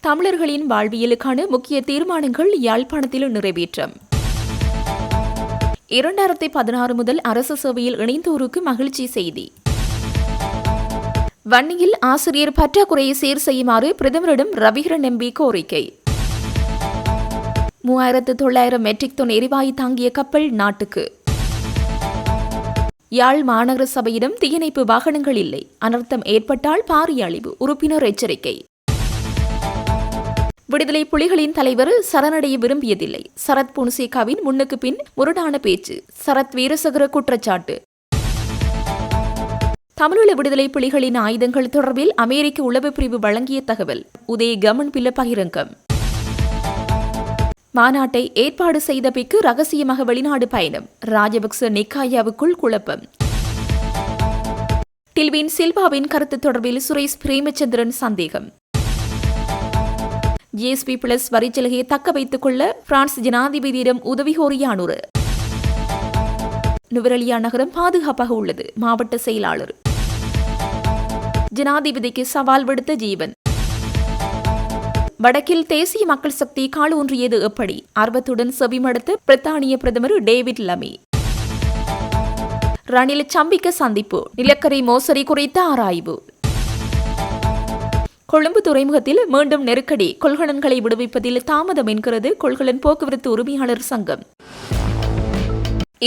தமிழர்களின் வாழ்வியலுக்கான முக்கிய தீர்மானங்கள் யாழ்ப்பாணத்தில் நிறைவேற்றம். 2016 முதல் அரசு சேவையில் இணைந்தோருக்கு மகிழ்ச்சி செய்தி. வன்னியில் ஆசிரியர் பற்றாக்குறையை சீர் செய்யுமாறு பிரதமரிடம் ரவிகரன் எம்பி கோரிக்கை. 3900 மெட்ரிக் டன் எரிவாயு தாங்கிய கப்பல் நாட்டுக்கு. யாழ் மாநகர சபையிடம் தீயணைப்பு வாகனங்கள் இல்லை, அனர்த்தம் ஏற்பட்டால் பாரிய அழிவு, உறுப்பினர் எச்சரிக்கை. விடுதலை புலிகளின் தலைவர் சரணடைய விரும்பியதில்லை, சரத் பொன்சேகாவின் முன்னுக்கு பின் முரடான பேச்சு, சரத் வீரசகர குற்றச்சாட்டு. தமிழீழ விடுதலை புலிகளின் ஆயுதங்கள் தொடர்பில் அமெரிக்க உளவு பிரிவு வழங்கிய தகவல், உதய கமன்பில பகிரங்கம். மாநாட்டை ஏற்பாடு செய்த பிக்கு ரகசியமாக வெளிநாடு பயணம், ராஜபக்ச நிக்காயாவுக்குள் குழப்பம். டில்வின் சில்வாவின் கருத்து தொடர்பில் சுரேஷ் பிரேமச்சந்திரன் சந்தேகம். ஜிஎஸ்பி பிளஸ் வரிச்சலுகையை தக்க வைத்துக் கொள்ள பிரான்ஸ் ஜனாதிபதியிடம் உதவி கோரிய அனுர. நுவரெலியா நகரம் பாதுகாப்பாக உள்ளது, மாவட்ட செயலாளர். ஜனாதிபதிக்கு சவால் விடுத்த ஜீவன். வடக்கில் தேசிய மக்கள் சக்தி காலூன்றியது எப்படி, ஆர்வத்துடன் செவிமடுத்த பிரித்தானிய பிரதமர் டேவிட் லமி. ரணில் சம்பிக்க சந்திப்பு, நிலக்கரி மோசடி குறித்த ஆராய்வு. கொழும்பு துறைமுகத்தில் மீண்டும் நெருக்கடி, கொள்கலன்களை விடுவிப்பதில் தாமதம் என்கிறது கொள்கலன் போக்குவரத்து உரிமையாளர் சங்கம்.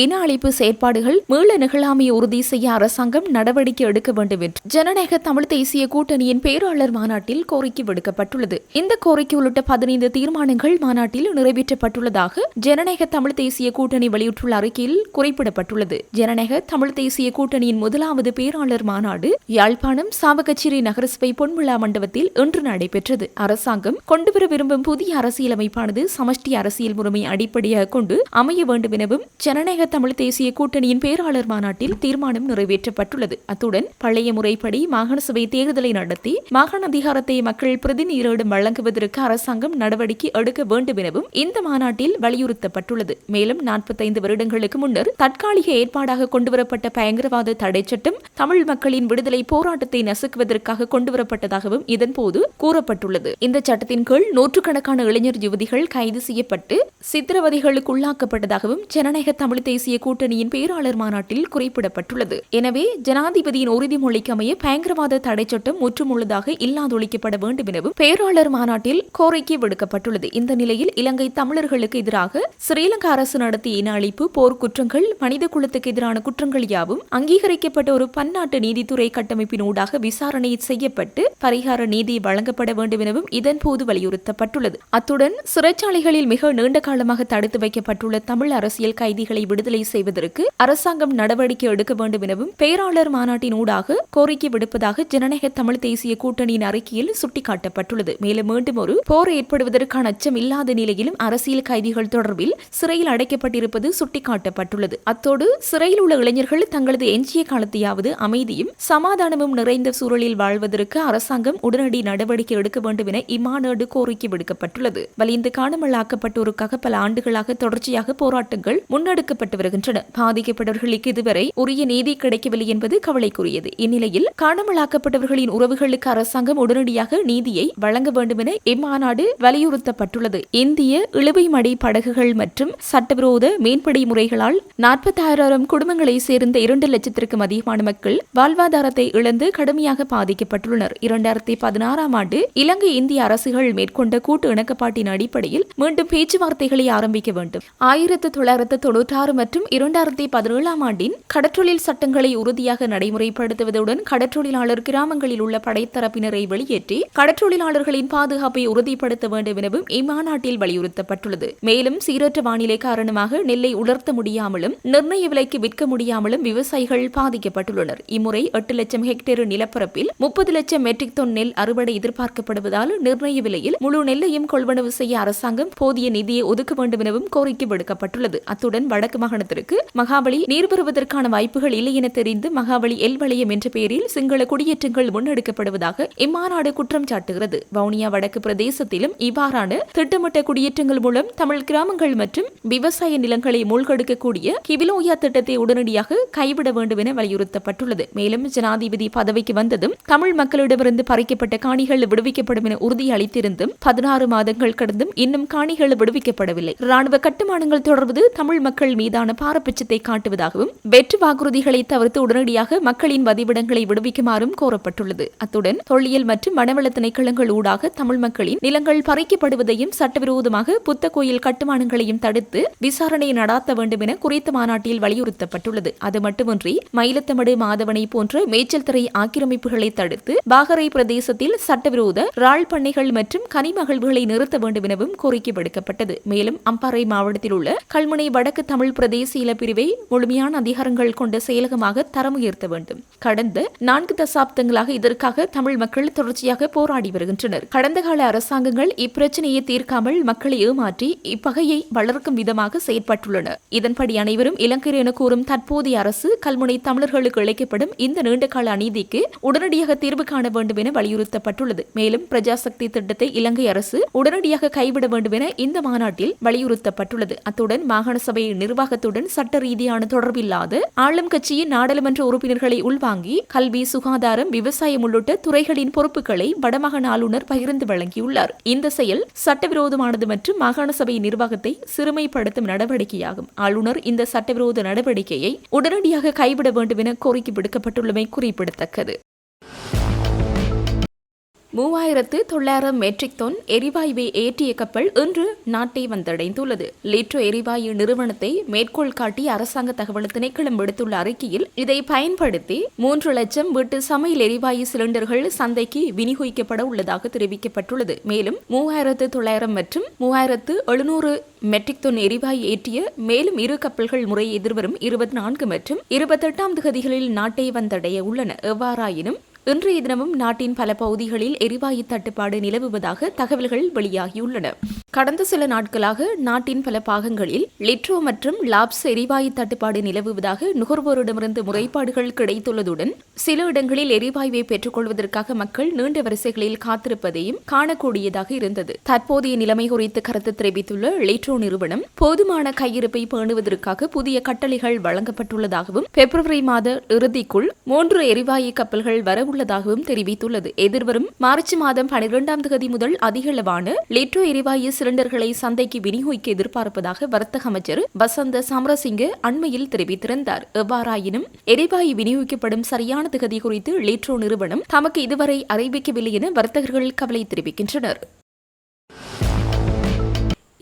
இன அழிப்பு செயற்பாடுகள் மீள நிகழாமையை உறுதி செய்ய அரசாங்கம் நடவடிக்கை எடுக்க வேண்டும் என்று ஜனநாயக தமிழ் தேசிய கூட்டணியின் பேராளர் மாநாட்டில் கோரிக்கை விடுக்கப்பட்டுள்ளது. இந்த கோரிக்கை உள்ளிட்ட 15 தீர்மானங்கள் மாநாட்டில் நிறைவேற்றப்பட்டுள்ளதாக ஜனநாயக தமிழ் தேசிய கூட்டணி வெளியிட்டுள்ள அறிக்கையில் குறிப்பிடப்பட்டுள்ளது. ஜனநாயக தமிழ் தேசிய கூட்டணியின் முதலாவது பேராளர் மாநாடு யாழ்ப்பாணம் சாவகச்சேரி நகரசபை பொன்விழா மண்டபத்தில் இன்று நடைபெற்றது. அரசாங்கம் கொண்டுவர விரும்பும் புதிய அரசியலமைப்பானது சமஷ்டி அரசியல் முறைமை அடிப்படையாக கொண்டு அமைய வேண்டும் எனவும் ஜனநாயக தமிழ் தேசிய கூட்டணியின் பேராளர் மாநாட்டில் தீர்மானம் நிறைவேற்றப்பட்டுள்ளது. அத்துடன் பழைய முறைப்படி மாகாண சபை தேர்தலை நடத்தி மாகாண அதிகாரத்தை மக்கள் பிரதிநிதிகளிடம் வழங்குவதற்கு அரசாங்கம் நடவடிக்கை எடுக்க வேண்டும் எனவும் இந்த மாநாட்டில் வலியுறுத்தப்பட்டுள்ளது. மேலும் 45 வருடங்களுக்கு முன்னர் தற்காலிக ஏற்பாடாக கொண்டுவரப்பட்ட பயங்கரவாத தடை சட்டம் தமிழ் மக்களின் விடுதலை போராட்டத்தை நசுக்குவதற்காக கொண்டுவரப்பட்டதாகவும் இதன்போது கூறப்பட்டுள்ளது. இந்த சட்டத்தின் கீழ் நூற்றுக்கணக்கான இளைஞர் யுவதிகள் கைது செய்யப்பட்டு சித்திரவதைகளுக்கு உள்ளாக்கப்பட்டதாகவும் ஜனநாயக தமிழ் தேசிய கூட்டணியின் பேராளர் மாநாட்டில் குறிப்பிடப்பட்டுள்ளது. எனவே ஜனாதிபதியின் உறுதிமொழிக்கு அமைய பயங்கரவாத தடை சட்டம் முற்றுமுழுதாக இல்லாதொழிக்கப்பட வேண்டும் எனவும் பேராளர் மாநாட்டில் கோரிக்கை விடுக்கப்பட்டுள்ளது. இந்த நிலையில் இலங்கை தமிழர்களுக்கு எதிராக ஸ்ரீலங்கா அரசு நடத்திய இன அழிப்பு, போர் குற்றங்கள், மனித குலத்துக்கு எதிரான குற்றங்கள் யாவும் அங்கீகரிக்கப்பட்ட ஒரு பன்னாட்டு நீதித்துறை கட்டமைப்பின் ஊடாக விசாரணை செய்யப்பட்டு பரிகார நீதி வழங்கப்பட வேண்டும் எனவும் இதன்போது வலியுறுத்தப்பட்டுள்ளது. அத்துடன் சிறைச்சாலைகளில் மிக நீண்ட காலமாக தடுத்து வைக்கப்பட்டுள்ள தமிழ் அரசியல் கைதிகளை விடுதலை செய்வதற்கு அரசாங்கம் நடவடிக்கை எடுக்க வேண்டும் எனவும் பேராளர் மாநாட்டின் ஊடாக கோரிக்கை விடுப்பதாக ஜனநாயக தமிழ் தேசிய கூட்டணியின் அறிக்கையில் சுட்டிக்காட்டப்பட்டுள்ளது. மேலும் மீண்டும் ஒரு போர் ஏற்படுவதற்கான அச்சம் இல்லாத நிலையிலும் அரசியல் கைதிகள் தொடர்பில் சிறையில் அடைக்கப்பட்டிருப்பது சுட்டிக்காட்டப்பட்டுள்ளது. அத்தோடு சிறையில் உள்ள இளைஞர்கள் தங்களது எஞ்சிய காலத்தையாவது அமைதியும் சமாதானமும் நிறைந்த சூழலில் வாழ்வதற்கு அரசாங்கம் உடனடி நடவடிக்கை எடுக்க வேண்டும் என இம்மாநாடு கோரிக்கை விடுக்கப்பட்டுள்ளது. வலிந்து காணாமலாக்கப்பட்டோருக்காக பல ஆண்டுகளாக தொடர்ச்சியாக போராட்டங்கள் முன்னெடுக்கப்பட்டு வருகின்றன. பாதிக்கப்பட்டவர்களுக்கு இதுவரை உரிய நீதி கிடைக்கவில்லை என்பது கவலைக்குரியது. இந்நிலையில் காணாமலாக்கப்பட்டவர்களின் உறவுகளுக்கு அரசாங்கம் உடனடியாக நீதியை வழங்க வேண்டும் என இம்மாநாடு வலியுறுத்தப்பட்டுள்ளது. இந்திய இழுவைமடை படகுகள் மற்றும் சட்டவிரோத மீன்பிடி முறைகளால் 46,000 குடும்பங்களை சேர்ந்த 2 லட்சத்திற்கும் அதிகமான மக்கள் வாழ்வாதாரத்தை இழந்து கடுமையாக பாதிக்கப்பட்டுள்ளனர். 2016 ஆண்டு இலங்கை இந்திய அரசுகள் மேற்கொண்ட கூட்டு இணக்கப்பாட்டின் அடிப்படையில் மீண்டும் பேச்சுவார்த்தைகளை ஆரம்பிக்க வேண்டும். 1996 மற்றும் 2017 ஆண்டின் கடற்றொழில் சட்டங்களை உறுதியாக நடைமுறைப்படுத்துவதுடன் கடற்றொழிலாளர் கிராமங்களில் உள்ள படைத்தரப்பினரை வெளியேற்றி கடற்றொழிலாளர்களின் பாதுகாப்பை உறுதிப்படுத்த வேண்டும் எனவும் இம்மாநாட்டில் வலியுறுத்தப்பட்டுள்ளது. மேலும் சீரற்ற வானிலை காரணமாக நெல்லை உலர்த்த முடியாமலும் நிர்ணய விலைக்கு விற்க முடியாமலும் விவசாயிகள் பாதிக்கப்பட்டுள்ளனர். இம்முறை 8 லட்சம் ஹெக்டேர் நிலப்பரப்பில் 30 லட்சம் மெட்ரிக் டன் நெல் அறுவடை எதிர்பார்க்கப்படுவதால் நிர்ணய விலையில் முழு நெல்லையும் கொள்வனவு செய்ய அரசாங்கம் போதிய நிதியை ஒதுக்க வேண்டும் எனவும் கோரிக்கை விடுக்கப்பட்டுள்ளது. அத்துடன் வடக்கு மாகாணத்திற்கு மகாவலி நீர் பெறுவதற்கான வாய்ப்புகள் இல்லை என தெரிந்து மகாவலி எல் வலயம் என்ற பெயரில் சிங்கள குடியேற்றங்கள் முன்னெடுக்கப்படுவதாக இம்மாநாடு குற்றம் சாட்டுகிறது. வவுனியா வடக்கு பிரதேசத்திலும் இவ்வாறான திட்டமிட்ட குடியேற்றங்கள் மூலம் தமிழ் கிராமங்கள் மற்றும் விவசாய நிலங்களை மூழ்கெடுக்கக்கூடிய கிவிலோயா திட்டத்தை உடனடியாக கைவிட வேண்டும் என வலியுறுத்தப்பட்டுள்ளது. மேலும் ஜனாதிபதி பதவிக்கு வந்ததும் தமிழ் மக்களிடமிருந்து பறிக்கப்பட்ட காணிகள் விடுவிக்கப்படும் என உறுதியளித்திருந்தும் 16 மாதங்கள் கடந்தும் இன்னும் காணிகள் விடுவிக்கப்படவில்லை. ராணுவ கட்டுமானங்கள் தொடர்வது தமிழ் மக்கள் மீதான பாரபட்சத்தை காட்டுவதாகவும் வெற்று வாக்குறுதிகளை தவிர்த்து உடனடியாக மக்களின் வதிவிடங்களை விடுவிக்குமாறும் கோரப்பட்டுள்ளது. அத்துடன் தொல்லியல் மற்றும் வனவள திணைக்களங்கள் ஊடாக தமிழ் மக்களின் நிலங்கள் பறிக்கப்படுவதையும் சட்டவிரோதமாக புத்த கோயில் கட்டுமானங்களையும் தடுத்து விசாரணை நடாத்த வேண்டும் என குறித்த மாநாட்டில் வலியுறுத்தப்பட்டுள்ளது. அது மட்டுமின்றி மயிலத்தமடு மாதவனை போன்ற மேய்ச்சல் துறை ஆக்கிரமிப்புகளை தடுத்து பாகரை பிரதேசத்தில் சட்டவிரோத ராள் பண்ணைகள் மற்றும் கனிமகழ்வுகளை நிறுத்த வேண்டும் எனவும் கோரிக்கை விடுக்கப்பட்டது. மேலும் அம்பாறை மாவட்டத்தில் உள்ள கல்முனை வடக்கு தமிழ் பிரதேசிய பிரிவை முழுமையான அதிகாரங்கள் கொண்ட செயலகமாக தரம் உயர்த்த வேண்டும். கடந்த 4 தசாப்தங்களாக இதற்காக தமிழ் மக்கள் தொடர்ச்சியாக போராடி வருகின்றனர். கடந்த கால அரசாங்கங்கள் இப்பிரச்சனையை தீர்க்காமல் மக்களை ஏமாற்றி இப்பகையை வளர்க்கும் விதமாக செயற்பட்டுள்ளன. இதன்படி அனைவரும் இலங்கையர் என கூறும் தற்போதைய அரசு கல்முனை தமிழர்களுக்கு இழைக்கப்படும் இந்த நீண்டகால அநீதிக்கு உடனடியாக தீர்வு காண வேண்டும் என வலியுறுத்தப்பட்டுள்ளது. மேலும் பிரஜாசக்தி திட்டத்தை இலங்கை அரசு உடனடியாக கைவிட வேண்டும் என இந்த மாநாட்டில் வலியுறுத்தப்பட்டுள்ளது. அத்துடன் மாகாண சபை நிர்வாகத்துடன் சட்ட ரீதியான தொடர்பில்லாத ஆளும் கட்சியின் நாடாளுமன்ற உறுப்பினர்களை உள்வாங்கி கல்வி, சுகாதாரம், விவசாயம் உள்ளிட்ட துறைகளின் பொறுப்புகளை வடமாகாண ஆளுநர் பகிர்ந்து வழங்கியுள்ளார். இந்த செயல் சட்டவிரோதமானது மற்றும் மாகாண சபை நிர்வாகத்தை சிறுமைப்படுத்தும் நடவடிக்கையாகும். ஆளுநர் இந்த சட்டவிரோத நடவடிக்கையை உடனடியாக கைவிட வேண்டும் என கோரிக்கை விடுக்கப்பட்டுள்ளமை குறிப்பிடத்தக்கது. 3900 மெட்ரிக் டன் எரிவாயுவை ஏற்றிய கப்பல் இன்று நாட்டை வந்தடைந்துள்ளது. லிட்ரோ எரிவாயு நிறுவனத்தை மேற்கோள் காட்டி அரசாங்க தகவல் திணைக்களம் விடுத்துள்ள அறிக்கையில் இதை பயன்படுத்தி 3 லட்சம் வீட்டு சமையல் எரிவாயு சிலிண்டர்கள் சந்தைக்கு விநியோகிக்கப்பட உள்ளதாக தெரிவிக்கப்பட்டுள்ளது. மேலும் 3900 மற்றும் 3700 மெட்ரிக் டன் எரிவாயு ஏற்றிய மேலும் 2 கப்பல்கள் முறை எதிர்வரும் 24 மற்றும் 28ஆம் தேதிகளில் நாட்டை வந்தடைய உள்ளன. எவ்வாறாயினும் இன்றைய தினமும் நாட்டின் பல பகுதிகளில் எரிவாயு தட்டுப்பாடு நிலவுவதாக தகவல்கள் வெளியாகியுள்ளன. கடந்த சில நாட்களாக நாட்டின் பல பாகங்களில் லிட்ரோ மற்றும் லாப்ஸ் எரிவாயு தட்டுப்பாடு நிலவுவதாக நுகர்வோரிடமிருந்து முறைப்பாடுகள் கிடைத்துள்ளதுடன் சில இடங்களில் எரிவாயுவை பெற்றுக் கொள்வதற்காக மக்கள் நீண்ட வரிசைகளில் காத்திருப்பதையும் காணக்கூடியதாக இருந்தது. தற்போதைய நிலைமை குறித்து கருத்து தெரிவித்துள்ள லிட்ரோ நிறுவனம் போதுமான கையிருப்பை பேணுவதற்காக புதிய கட்டளைகள் வழங்கப்பட்டுள்ளதாகவும் பிப்ரவரி மாத இறுதிக்குள் 3 எரிவாயு கப்பல்கள் வரவுள்ளதாகவும் தெரிவித்துள்ளது. எதிர்வரும் மார்ச் மாதம் 12ஆம் தேதி முதல் அதிகளவான லிட்ரோ எரிவாயு சிலிண்டர்களை சந்தைக்கு விநியோகிக்க எதிர்பார்ப்பதாக வர்த்தக அமைச்சர் வசந்த சமரசிங்க அண்மையில் தெரிவித்திருந்தார். எவ்வாறாயினும் எரிவாயு விநியோகிக்கப்படும் சரியான திகதி குறித்து லிட்ரோ நிறுவனம் தமக்கு இதுவரை அறிவிக்கவில்லை என வர்த்தகர்கள் கவலை தெரிவிக்கின்றனர்.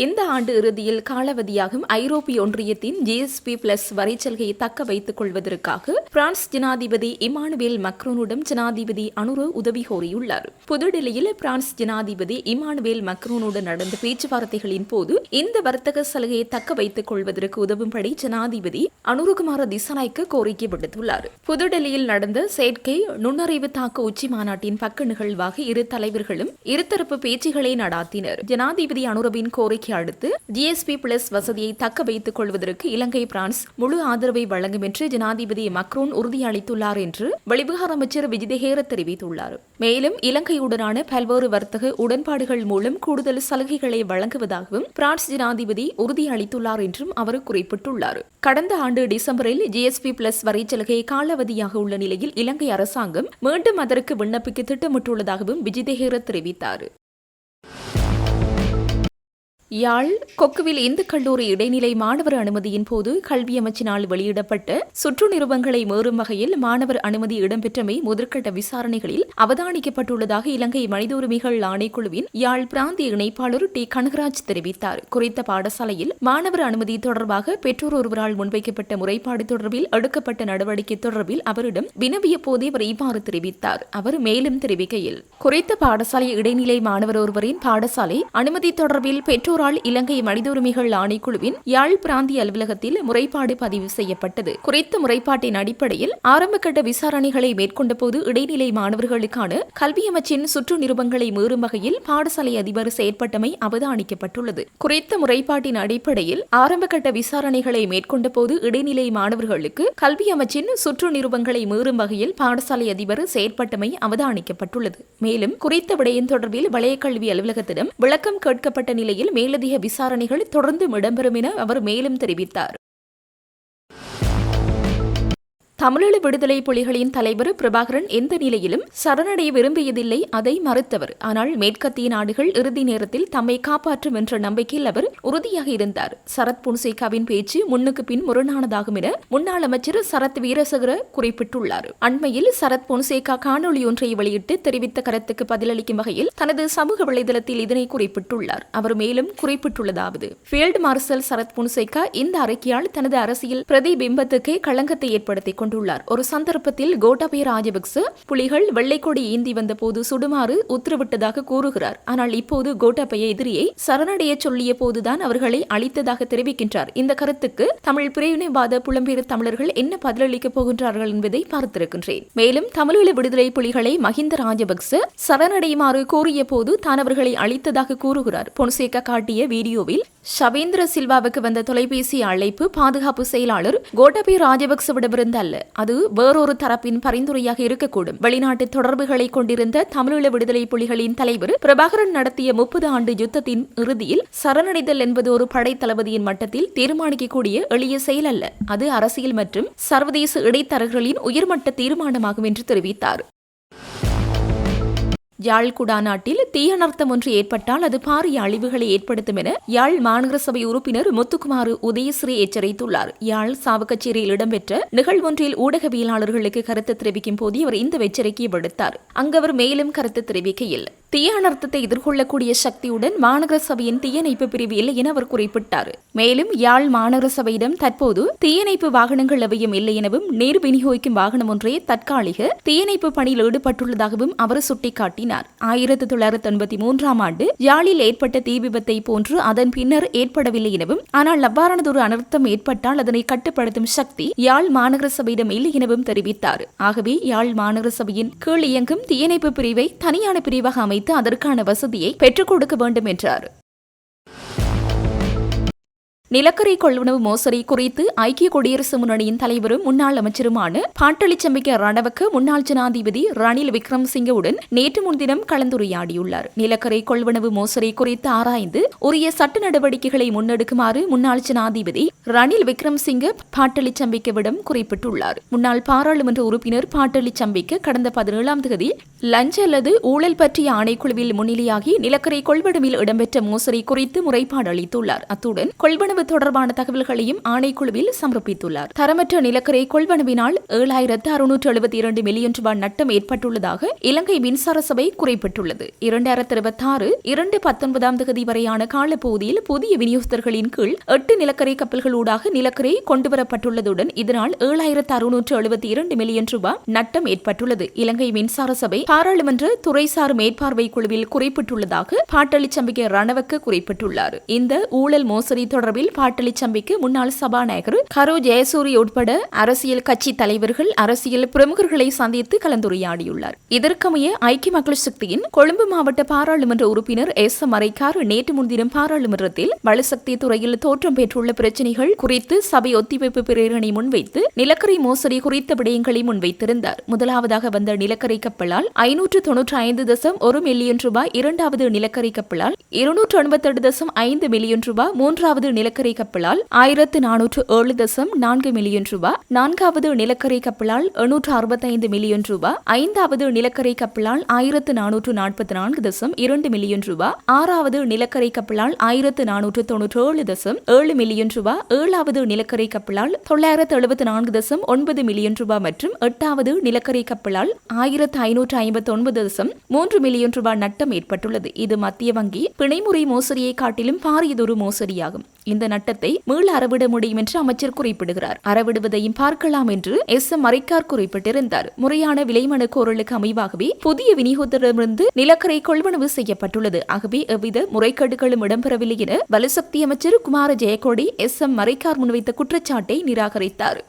இந்த ஆண்டு இறுதியில் காலாவதியாகும் ஐரோப்பிய ஒன்றியத்தின் GSP+ வரிச்சலுகையை தக்க வைத்துக் கொள்வதற்காக பிரான்ஸ் ஜனாதிபதி இமானுவேல் மக்ரோனிடம் ஜனாதிபதி அனுர உதவி கோரியுள்ளார். புதுடில்லியில் பிரான்ஸ் ஜனாதிபதி இமானுவேல் மக்ரோனுடன் நடந்த பேச்சுவார்த்தைகளின் போது இந்த வர்த்தக சலுகையை தக்க வைத்துக் கொள்வதற்கு உதவும்படி ஜனாதிபதி அனுரகுமார திசாநாயக்க கோரிக்கை விடுத்துள்ளார். புதுடில்லியில் நடந்த செயற்கை நுண்ணறிவு தாக்க உச்சி மாநாட்டின் பக்க நிகழ்வாக இரு தலைவர்களும் இருதரப்பு பேச்சுகளை நடாத்தினர். ஜனாதிபதி அனுரவின் கோரிக்கை அடுத்து GSP+ வசதியை தக்க வைத்துக் கொள்வதற்கு இலங்கை பிரான்ஸ் முழு ஆதரவை வழங்கும் என்று ஜனாதிபதி மக்ரோன் உறுதியளித்துள்ளார் என்று வெளிவிவகார அமைச்சர் விஜிதஹேர தெரிவித்துள்ளார். மேலும் இலங்கையுடனான பல்வேறு வர்த்தக உடன்பாடுகள் மூலம் கூடுதல் சலுகைகளை வழங்குவதாகவும் பிரான்ஸ் ஜனாதிபதி உறுதியளித்துள்ளார் என்றும் அவர் குறிப்பிட்டுள்ளார். கடந்த ஆண்டு டிசம்பரில் GSP+ வரிச்சலுகை காலாவதியாக உள்ள நிலையில் இலங்கை அரசாங்கம் மீண்டும் அதற்கு விண்ணப்பிக்க திட்டமிட்டுள்ளதாகவும் விஜிதஹேர தெரிவித்தார். யாழ் கொக்குவில் இந்து கல்லூரி இடைநிலை மாணவர் அனுமதியின் போது கல்வி அமைச்சினால் வெளியிடப்பட்ட சுற்று நிறுவனங்களை மீறும் வகையில் மாணவர் அனுமதி இடம்பெற்றமை முதற்கட்ட விசாரணைகளில் அவதானிக்கப்பட்டுள்ளதாக இலங்கை மனித உரிமைகள் ஆணைக்குழுவின் யாழ் பிராந்திய இணைப்பாளர் டி கனகராஜ் தெரிவித்தார். குறித்த பாடசாலையில் மாணவர் அனுமதி தொடர்பாக பெற்றோர் ஒருவரால் முன்வைக்கப்பட்ட முறைப்பாடு தொடர்பில் எடுக்கப்பட்ட நடவடிக்கை தொடர்பில் அவரிடம் வினவிய போதே அவர் இவ்வாறு தெரிவித்தார். அவர் மேலும் தெரிவிக்கையில் குறித்த பாடசாலை இடைநிலை மாணவர் ஒருவரின் பாடசாலை அனுமதி தொடர்பில் பெற்றோர் யாழ் இலங்கை மனித உரிமைகள் ஆணைக்குழுவின் யாழ் பிராந்திய அலுவலகத்தில் முறைப்பாடு பதிவு செய்யப்பட்டது. குறித்த முறைப்பாட்டின் அடிப்படையில் ஆரம்பகட்ட விசாரணைகளை மேற்கொண்ட போது இடைநிலை மாணவர்களுக்கான கல்வி அமைச்சின் சுற்று நிருபங்களை மீறும் வகையில் பாடசாலை அதிபர் செயற்பட்டமை அவதானிக்கப்பட்டுள்ளது. குறித்த முறைப்பாட்டின் அடிப்படையில் ஆரம்பகட்ட விசாரணைகளை மேற்கொண்ட போது இடைநிலை மாணவர்களுக்கு கல்வி அமைச்சின் சுற்று நிருபங்களை மீறும் வகையில் பாடசாலை அதிபர் செயற்பட்டமை அவதானிக்கப்பட்டுள்ளது. மேலும் குறித்த விடயம் தொடர்பில் வலயக்கல்வி அலுவலகத்திடம் விளக்கம் கேட்கப்பட்ட நிலையில் மேலதிக விசாரணைகள் தொடர்ந்து இடம்பெறும் என அவர் மேலும் தெரிவித்தார். தமிழீழ விடுதலை புலிகளின் தலைவர் பிரபாகரன் எந்த நிலையிலும் சரணடைய விரும்பியதில்லை, அதை மறுத்தவர். ஆனால் மேற்கத்திய நாடுகள் இறுதி நேரத்தில் தம்மை காப்பாற்றும் என்ற நம்பிக்கையில் அவர் உறுதியாக இருந்தார். சரத் பொன்சேகாவின் பேச்சு முன்னுக்கு பின் முரணானதாகும் என முன்னாள் அமைச்சர் சரத் வீரசேகர குறிப்பிட்டுள்ளார். அண்மையில் சரத் பொன்சேகா காணொலி ஒன்றை வெளியிட்டு தெரிவித்த கருத்துக்கு பதிலளிக்கும் வகையில் தனது சமூக வலைதளத்தில் இதனை குறிப்பிட்டுள்ளார். அவர் மேலும் குறிப்பிட்டுள்ளதாவது: ஃபீல்டு மார்ஷல் சரத் பொன்சேகா இந்த அறிக்கையால் தனது அரசியல் பிரதிபிம்பத்துக்கே களங்கத்தை ஏற்படுத்திக் கொண்டுள்ளார். ஒரு சந்தர்ப்பத்தில் கோட்டாபய ராஜபக்ச புலிகள் வெள்ளைக்கொடி ஏந்தி வந்த போது சுடுமாறு உத்தரவிட்டதாக கூறுகிறார். ஆனால் இப்போது கோட்டாபய எதிரியை சரணடைய சொல்லிய போதுதான் அவர்களை அழித்ததாக தெரிவிக்கின்றார். இந்த கருத்துக்கு தமிழ் பிரிவினைவாத புலம்பெயர் தமிழர்கள் என்ன பதிலளிக்கப் போகின்றார்கள் என்பதை பார்த்திருக்கின்றேன். மேலும் தமிழீழ விடுதலை புலிகளை மஹிந்த ராஜபக்ச சரணடையுமாறு கூறிய போது தான் அவர்களை அழித்ததாக கூறுகிறார். பொன்சேகா காட்டிய வீடியோவில் ஷவேந்திர சில்வாவுக்கு வந்த தொலைபேசி அழைப்பு பாதுகாப்பு செயலாளர் கோட்டாபய ராஜபக்சவிடமிருந்து அல்ல, அது வேறொரு தரப்பின் பரிந்துரையாக இருக்கக்கூடும். வெளிநாட்டு தொடர்புகளை கொண்டிருந்த தமிழீழ விடுதலை புலிகளின் தலைவர் பிரபாகரன் நடத்திய 30 ஆண்டு யுத்தத்தின் இறுதியில் சரணடைதல் என்பது ஒரு படை தளபதியின் மட்டத்தில் தீர்மானிக்கக்கூடிய எளிய செயல் அல்ல. அது அரசியல் மற்றும் சர்வதேச இடைத்தரகர்களின் உயர்மட்ட தீர்மானமாகும் என்று தெரிவித்தார். யாழ் குடாநாட்டில் தீயனர்த்தம் ஒன்று ஏற்பட்டால் அது பாரிய அழிவுகளை ஏற்படுத்தும் என யாழ் மாநகர சபை உறுப்பினர் முத்துக்குமார் உதயஸ்ரீ எச்சரித்துள்ளார். யாழ் சாவகச்சேரியில் இடம்பெற்ற நிகழ்வொன்றில் ஊடகவியலாளர்களுக்கு கருத்து தெரிவிக்கும் போது அவர் இந்த எச்சரிக்கையை விடுத்தார். அங்கு அவர் மேலும் கருத்து தெரிவிக்கையில் தீய அனர்த்தத்தை எதிர்கொள்ளக்கூடிய சக்தியுடன் மாநகர சபையின் தீயணைப்பு பிரிவு இல்லை என அவர் குறிப்பிட்டார். மேலும் யாழ் மாநகர சபையிடம் தற்போது தீயணைப்பு வாகனங்கள் எவையும் இல்லை எனவும் நீர் விநியோகிக்கும் வாகனம் ஒன்றே தற்காலிக தீயணைப்பு பணியில் ஈடுபட்டுள்ளதாகவும் அவர் சுட்டிக்காட்டினார். 1983ஆம் ஆண்டு யாழில் ஏற்பட்ட தீ விபத்தை போன்று அதன் பின்னர் ஏற்படவில்லை எனவும், ஆனால் அவ்வாறானதொரு அனர்த்தம் ஏற்பட்டால் அதனை கட்டுப்படுத்தும் சக்தி யாழ் மாநகர சபையிடம் இல்லை எனவும் தெரிவித்தார். ஆகவே யாழ் மாநகர சபையின் கீழ் இயங்கும் தீயணைப்பு பிரிவை தனியான பிரிவாக அமைத்து அதற்கான வசதியை பெற்றுக் கொடுக்க வேண்டும் என்றார். நிலக்கரி கொள்வனவு மோசடி குறித்து ஐக்கிய குடியரசு முன்னணியின் தலைவரும் முன்னாள் அமைச்சருமான பாட்டலிச்சம்பிக்க ரணவக்க முன்னாள் ஜனாதிபதி ரணில் விக்ரமசிங்கவுடன் நேற்று முன்தினம் கலந்துரையாடியுள்ளார். நிலக்கரி கொள்வனவு மோசடி குறித்து ஆராய்ந்து உரிய சட்ட நடவடிக்கைகளை முன்னெடுக்குமாறு முன்னாள் ஜனாதிபதி ரணில் விக்ரமசிங்க பாட்டலிச்சம்பிக்கவிடம் குறிப்பிட்டுள்ளார். முன்னாள் பாராளுமன்ற உறுப்பினர் பாட்டலிச்சம்பிக்க கடந்த 17ஆம் தேதி லஞ்ச அல்லது ஊழல் பற்றிய ஆணைக்குழுவில் முன்னிலையாகி நிலக்கரி கொள்வனவில் இடம்பெற்ற மோசடி குறித்து முறைப்பாடு அளித்துள்ளார். அத்துடன் கொள்வனவு தொடர்பான தகவல்களையும் ஆணைக்குழுவில் சமர்ப்பித்துள்ளார். தரமற்ற நிலக்கரி கொள்வனவினால் 7,672 மில்லியன் ரூபாய் நட்டம் ஏற்பட்டுள்ளதாக இலங்கை மின்சார சபை குறிப்பிட்டுள்ளது. 2026-2019ஆம் தேதி வரையான காலப்பகுதியில் புதிய விநியோகஸ்தர்களின் கீழ் 8 நிலக்கரி கப்பல்களூடாக நிலக்கரி கொண்டுவரப்பட்டுள்ளதுடன் இதனால் 7,672 மில்லியன் ரூபாய் நட்டம் ஏற்பட்டுள்ளது. இலங்கை மின்சார சபை பாராளுமன்ற துறைசார் மேற்பார்வை குழுவில் குறிப்பிட்டுள்ளதாக பாட்டலிச்சம்பிக்க ரணவக்க குறிப்பிட்டுள்ளார். இந்த ஊழல் மோசடி தொடர்பில் பாட்டலிச்சம்பிக்கு முன்னாள் சபாநாயகர் கரு ஜெயசூரிய உட்பட அரசியல் கட்சி தலைவர்கள், அரசியல் பிரமுகர்களை சந்தித்து கலந்துரையாடியுள்ளார். இதற்கமைய ஐக்கிய மக்கள் சக்தியின் கொழும்பு மாவட்ட பாராளுமன்ற உறுப்பினர் எஸ். மரைக்கார் நேற்று முன்தினம் பாராளுமன்றத்தில் வலுசக்தி துறையில் தோற்றம் பெற்றுள்ள பிரச்சினைகள் குறித்து சபை ஒத்திவைப்பு பிரேரணை முன்வைத்து நிலக்கரி மோசடி குறித்த விடயங்களை முன்வைத்திருந்தார். முதலாவதாக வந்த நிலக்கரி கப்பலால் 595.1 மில்லியன் ரூபாய், இரண்டாவது நிலக்கரி கப்பலால் 288.5 மில்லியன் ரூபாய், மூன்றாவது நிலக்கரி கப்பலால் 1,407.4 மில்லியன் ரூபாய், நான்காவது நிலக்கரி கப்பலால் 865 மில்லியன் ரூபாய், ஐந்தாவது நிலக்கரி கப்பலால் 1,444.2 மில்லியன் ரூபாய், ஆறாவது நிலக்கரி கப்பலால் 1,497.7 மில்லியன் ரூபாய், ஏழாவது நிலக்கரி கப்பலால் 974.9 மில்லியன் ரூபாய் மற்றும் எட்டாவது நிலக்கரி கப்பலால் 1,550 259.3 மில்லியன் ரூபாய் நட்டம் ஏற்பட்டுள்ளது. இது மத்திய வங்கி பிணைமுறை மோசடியை காட்டிலும் பாரியதொரு மோசடியாகும். இந்த நட்டத்தை மீள அறவிட முடியும் என்று அமைச்சர் குறிப்பிடுகிறார். அறவிடுவதையும் பார்க்கலாம் என்று எஸ்.எம். மரைக்கார் குறிப்பிட்டிருந்தார். முறையான விலைமனு கோரலுக்கு அமைவாகவே புதிய விநியோகத்திடமிருந்து நிலக்கரை கொள்வனவு செய்யப்பட்டுள்ளது. ஆகவே எவ்வித முறைகேடுகளும் இடம்பெறவில்லை என வலுசக்தி அமைச்சர் குமார ஜெயக்கோடி எஸ்.எம். மரைக்கார் முன்வைத்த குற்றச்சாட்டை நிராகரித்தார்.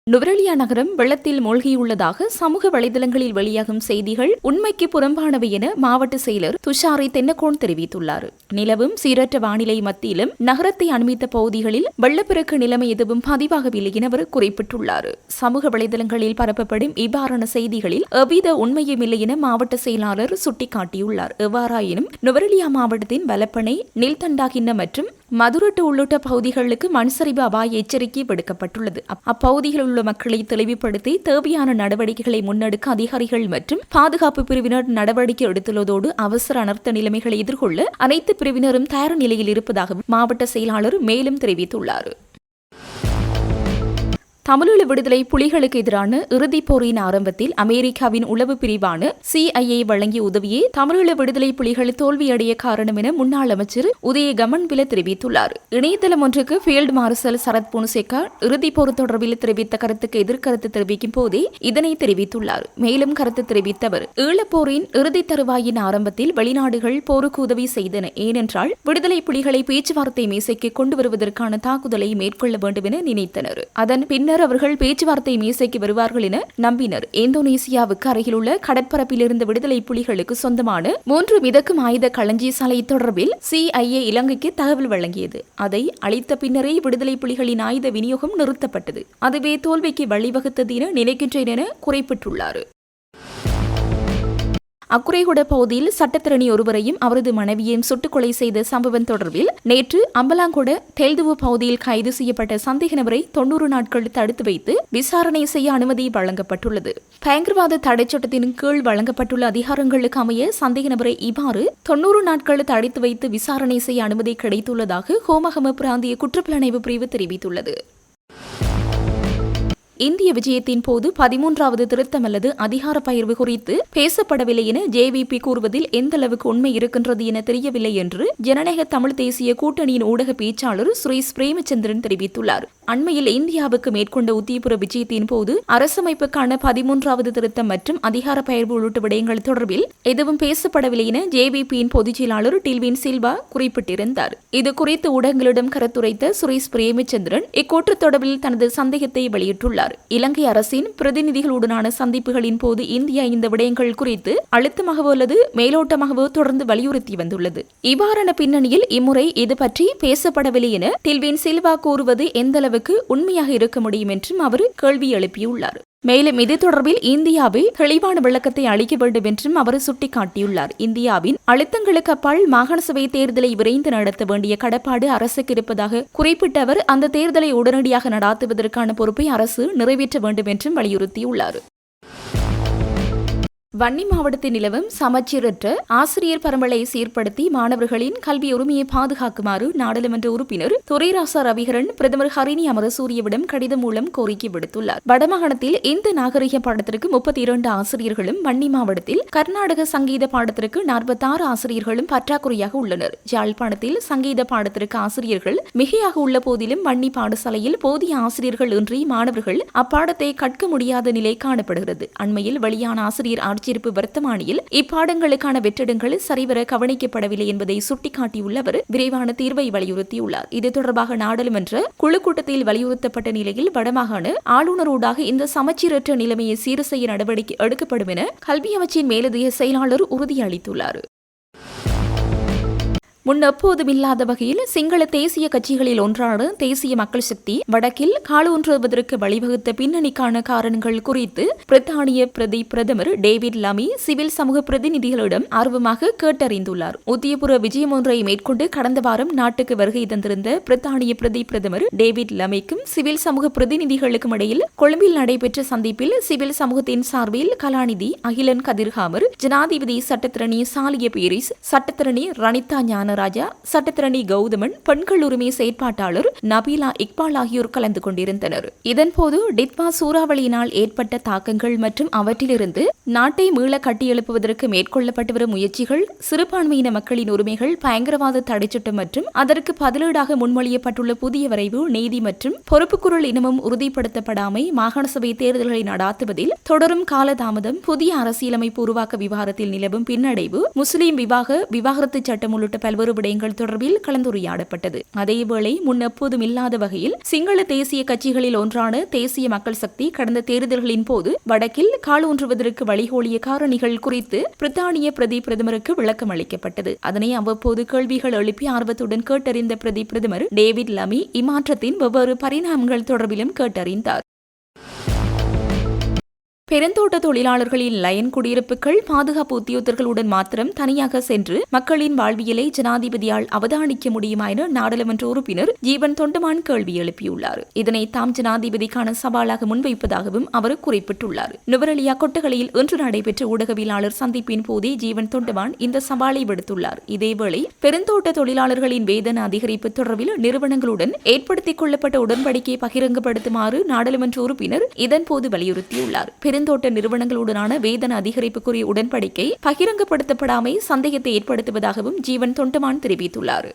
நுவரெலியா நகரம் வெள்ளத்தில் மூழ்கியுள்ளதாக சமூக வலைதளங்களில் வெளியாகும் செய்திகள் உண்மைக்கு புறம்பானவை என மாவட்ட செயலர் துஷாரி தென்னகோன் தெரிவித்துள்ளார். நிலவும் சீரற்ற வானிலை மத்தியிலும் நகரத்தை அண்மித்த பகுதிகளில் வெள்ளப்பெருக்கு நிலைமை எதுவும் பதிவாகவில்லை என அவர் குறிப்பிட்டுள்ளார். சமூக வலைதளங்களில் பரப்பப்படும் இவ்வாறான செய்திகளில் எவ்வித உண்மையும் இல்லை என மாவட்ட செயலாளர் சுட்டிக்காட்டியுள்ளார். எவ்வாறாயினும் நுவரெலியா மாவட்டத்தின் வலப்பனை, நில்தண்டாகின்ன மற்றும் மதுரட்டு உள்ளிட்ட பகுதிகளுக்கு மண்சரிவு அபாய எச்சரிக்கை விடுக்கப்பட்டுள்ளது. அப்பகுதிகளில் உள்ள மக்களை தெளிவுபடுத்தி தேவையான நடவடிக்கைகளை முன்னெடுக்க அதிகாரிகள் மற்றும் பாதுகாப்பு பிரிவினர் நடவடிக்கை எடுத்துள்ளதோடு அவசர அனர்த்த நிலைமைகளை எதிர்கொள்ள அனைத்து பிரிவினரும் தயார் நிலையில் இருப்பதாக மாவட்ட செயலாளர் மேலும் தெரிவித்துள்ளார். தமிழீழ விடுதலை புலிகளுக்கு எதிரான இறுதிப் போரின் ஆரம்பத்தில் அமெரிக்காவின் உளவு பிரிவான CIA வழங்கிய உதவியே தமிழீழ விடுதலை புலிகள் தோல்வியடைய காரணம் என முன்னாள் அமைச்சர் உதய கமன்பில தெரிவித்துள்ளார். இணையதளம் ஒன்றுக்கு ஃபீல்டு மார்ஷல் சரத் பொன்சேகா இறுதிப் போர் தொடர்பில் தெரிவித்த கருத்துக்கு எதிர்கருத்து தெரிவிக்கும் போதே இதனை தெரிவித்துள்ளார். மேலும் கருத்து தெரிவித்த அவர், ஈழப்போரின் இறுதி தருவாயின் ஆரம்பத்தில் வெளிநாடுகள் போருக்கு உதவி செய்தன. ஏனென்றால் விடுதலை புலிகளை பேச்சுவார்த்தை மேசைக்கு கொண்டு வருவதற்கான தாக்குதலை மேற்கொள்ள வேண்டும் என நினைத்தனர். அதன் பின்னர் அவர்கள் பேச்சுவார்த்தை மேசைக்கு வருவார்கள் என நம்பினர். இந்தோனேசியாவுக்கு அருகிலுள்ள கடற்பரப்பிலிருந்து விடுதலை புலிகளுக்கு சொந்தமான 3 மிதக்கும் ஆயுத களஞ்சியசாலை தொடர்பில் CIA இலங்கைக்கு தகவல் வழங்கியது. அதை அளித்த பின்னரே விடுதலை புலிகளின் ஆயுத விநியோகம் நிறுத்தப்பட்டது. அதுவே தோல்விக்கு வழிவகுத்தது என நினைக்கின்றேன் என குறிப்பிட்டுள்ளார். அக்குரைகுட பகுதியில் சட்டத்திரணி ஒருவரையும் அவரது மனைவியையும் சுட்டுக் கொலை செய்த சம்பவம் தொடர்பில் நேற்று அம்பலாங்கொட தெல்துவு பகுதியில் கைது செய்யப்பட்ட சந்தேக நபரை 90 நாட்கள் தடுத்து வைத்து விசாரணை செய்ய அனுமதி வழங்கப்பட்டுள்ளது. பயங்கரவாத தடை சட்டத்தின் கீழ் வழங்கப்பட்டுள்ள அதிகாரங்களுக்கு அமைய சந்தேக நபரை இவ்வாறு 90 நாட்கள் தடுத்து வைத்து விசாரணை செய்ய அனுமதி கிடைத்துள்ளதாக ஹோமகம பிராந்திய குற்றப்புலனாய்வு பிரிவு தெரிவித்துள்ளது. இந்திய விஜயத்தின் போது 13வது திருத்தம் அல்லது அதிகார பகிர்வு குறித்து பேசப்படவில்லை என JVP கூறுவதில் எந்த அளவுக்கு உண்மை இருக்கின்றது என தெரியவில்லை என்று ஜனநாயக தமிழ் தேசிய கூட்டணியின் ஊடக பேச்சாளர் சுரேஷ் பிரேமச்சந்திரன் தெரிவித்துள்ளார். அண்மையில் இந்தியாவுக்கு மேற்கொண்ட உத்தியபுர விஜயத்தின் போது அரசமைப்புக்கான 13வது திருத்தம் மற்றும் அதிகார பகிர்வு உள்ளிட்ட விடயங்கள் தொடர்பில் எதுவும் பேசப்படவில்லை என JVPயின் பொதுச் செயலாளர் டில்வின் சில்வா குறிப்பிட்டிருந்தார். இது குறித்து ஊடகங்களிடம் கருத்துரைத்த சுரேஷ் பிரேமச்சந்திரன் இக்கூற்று தொடர்பில் தனது சந்தேகத்தை வெளியிட்டுள்ளார். இலங்கை அரசின் பிரதிநிதிகளுடனான சந்திப்புகளின் போது இந்தியா இந்த விடயங்கள் குறித்து அழுத்தமாகவோ அல்லது மேலோட்டமாகவோ தொடர்ந்து வலியுறுத்தி வந்துள்ளது. இவ்வாறான பின்னணியில் இம்முறை இது பற்றி பேசப்படவில்லை என டில்வின் சில்வா கூறுவது எந்த அளவுக்கு உண்மையாக இருக்க முடியும் என்றும் அவர் கேள்வி எழுப்பியுள்ளார். மேலும் இது தொடர்பில் இந்தியாவை தெளிவான விளக்கத்தை அளிக்க வேண்டும் என்றும் அவர் சுட்டிக்காட்டியுள்ளார். இந்தியாவின் அழுத்தங்களுக்கு அப்பால் மாகாண சபை தேர்தலை விரைந்து நடத்த வேண்டிய கடப்பாடு அரசுக்கு இருப்பதாக குறிப்பிட்ட அவர் அந்த தேர்தலை உடனடியாக நடாத்துவதற்கான பொறுப்பை அரசு நிறைவேற்ற வேண்டும் என்றும் வலியுறுத்தியுள்ளார். வன்னி மாவட்டத்தில் நிலவும் சமச்சீரற்ற ஆசிரியர் பரம்பலை சீர்படுத்தி மாணவர்களின் கல்வி உரிமையை பாதுகாக்குமாறு நாடாளுமன்ற உறுப்பினர் துரைராசா ரவிகரன் பிரதமர் ஹரிணி அமரசூரியவிடம் கடிதம் மூலம் கோரிக்கை விடுத்துள்ளார். வடமாகாணத்தில் இந்த நாகரிக பாடத்திற்கு 32 ஆசிரியர்களும், வன்னி மாவட்டத்தில் கர்நாடக சங்கீத பாடத்திற்கு 46 ஆசிரியர்களும் பற்றாக்குறையாக உள்ளனர். யாழ்ப்பாணத்தில் சங்கீத பாடத்திற்கு ஆசிரியர்கள் மிகையாக உள்ள போதிலும் வன்னி பாடசாலையில் போதிய ஆசிரியர்கள் இன்றி மாணவர்கள் அப்பாடத்தை கற்க முடியாத நிலை காணப்படுகிறது. அண்மையில் வெளியான ஆசிரியர் ஆட்சியிருப்பு வர்த்தமானியில் இப்பாடங்களுக்கான வெற்றிடங்கள் சரிவர கவனிக்கப்படவில்லை என்பதை சுட்டிக்காட்டியுள்ள அவர் விரைவான தீர்வை வலியுறுத்தியுள்ளார். இது தொடர்பாக நாடாளுமன்ற குழு கூட்டத்தில் வலியுறுத்தப்பட்ட நிலையில் வடமாகாண ஆளுநரோடாக இந்த சமச்சீரற்ற நிலைமையை சீர் செய்ய நடவடிக்கை எடுக்கப்படும் என கல்வி அமைச்சின் மேலதிக செயலாளர் உறுதியளித்துள்ளார். முன்னெப்போதும் இல்லாத வகையில் சிங்கள தேசிய கட்சிகளில் ஒன்றான தேசிய மக்கள் சக்தி வடக்கில் காலூன்றுவதற்கு வழிவகுத்த பின்னணிக்கான காரணங்கள் குறித்து பிரித்தானிய பிரதமர் டேவிட் லமி சிவில் சமூக பிரதிநிதிகளிடம் ஆர்வமாக கேட்டறிந்துள்ளார். உத்தியபுர விஜயம் ஒன்றை மேற்கொண்டு கடந்த வாரம் நாட்டுக்கு வருகை தந்திருந்த பிரித்தானிய பிரதமர் டேவிட் லமிக்கும் சிவில் சமூக பிரதிநிதிகளுக்கும் இடையில் கொழும்பில் நடைபெற்ற சந்திப்பில் சிவில் சமூகத்தின் சார்பில் கலாநிதி அகிலன் கதிர்ஹாமர், ஜனாதிபதி சட்டத்திரணி சாலிய பீரிஸ், சட்டத்திரணி ரணிதா ஞான ஞானராஜா, சட்டத்திரணி கௌதமன், பெண்கள் உரிமை செயற்பாட்டாளர் நபீலா இக்பால் ஆகியோர் கலந்து கொண்டிருந்தனர். இதன்போது டிட்வா சூறாவளியினால் ஏற்பட்ட தாக்கங்கள் மற்றும் அவற்றிலிருந்து நாட்டை மீள கட்டியெழுப்புவதற்கு மேற்கொள்ளப்பட்டு வரும் முயற்சிகள், சிறுபான்மையின மக்களின் உரிமைகள், பயங்கரவாத தடைச்சட்டம் மற்றும் அதற்கு பதிலீடாக முன்மொழியப்பட்டுள்ள புதிய வரைவு, நீதி மற்றும் பொறுப்புக்குரல் இனமும் உறுதிப்படுத்தப்படாமை, மாகாண சபை தேர்தல்களை நடாத்துவதில் தொடரும் காலதாமதம், புதிய அரசியலமைப்பு உருவாக்க விவகாரத்தில் நிலவும் பின்னடைவு, முஸ்லிம் விவாகரத்து சட்டம் உள்ளிட்ட பல்வேறு விடயங்கள் தொடர்பில் கலந்துரையாடப்பட்டது. அதேவேளை முன்னெப்போதும் இல்லாத வகையில் சிங்கள தேசிய கட்சிகளில் ஒன்றான தேசிய மக்கள் சக்தி கடந்த தேர்தல்களின் போது வடக்கில் காலூன்றுவதற்கு வழிகோலிய காரணிகள் குறித்து பிரித்தானிய பிரதமருக்கு விளக்கம் அளிக்கப்பட்டது. அதனை அவ்வப்போது கேள்விகள் எழுப்பி ஆர்வத்துடன் கேட்டறிந்த பிரதமர் டேவிட் லமி இம்மாற்றத்தின் வெவ்வேறு பரிணாமங்கள் தொடர்பிலும் கேட்டறிந்தார். பெருந்தோட்ட தொழிலாளர்களின் லயன் குடியிருப்புகள் பாதுகாப்பு உத்தியோகத்தர்களுடன் மாத்திரம் தனியாக சென்று மக்களின் வாழ்வியலை ஜனாதிபதியால் அவதானிக்க முடியுமா என நாடாளுமன்ற உறுப்பினர் ஜீவன் தொண்டமான் கேள்வி எழுப்பியுள்ளார். இதனை தாம் ஜனாதிபதிக்கான சவாலாக முன்வைப்பதாகவும் அவர் குறிப்பிட்டுள்ளார். நுவரெலியா கொட்டகலையில் இன்று நடைபெற்ற ஊடகவியலாளர் சந்திப்பின் போதே ஜீவன் தொண்டமான் இந்த சவாலை விடுத்துள்ளார். இதேவேளை பெருந்தோட்ட தொழிலாளர்களின் வேதன அதிகரிப்பு தொடர்பில் நிறுவனங்களுடன் ஏற்படுத்திக் கொள்ளப்பட்ட உடன்படிக்கையை பகிரங்கப்படுத்துமாறு நாடாளுமன்ற உறுப்பினர் இதன்போது வலியுறுத்தியுள்ளார். பெருந்தோட்ட நிறுவனங்களுடனான வேதன அதிகரிப்புக்குரிய உடன்படிக்கை பகிரங்கப்படுத்தப்படாமை சந்தேகத்தை ஏற்படுத்துவதாகவும் ஜீவன் தொண்டமான் தெரிவித்துள்ளார்.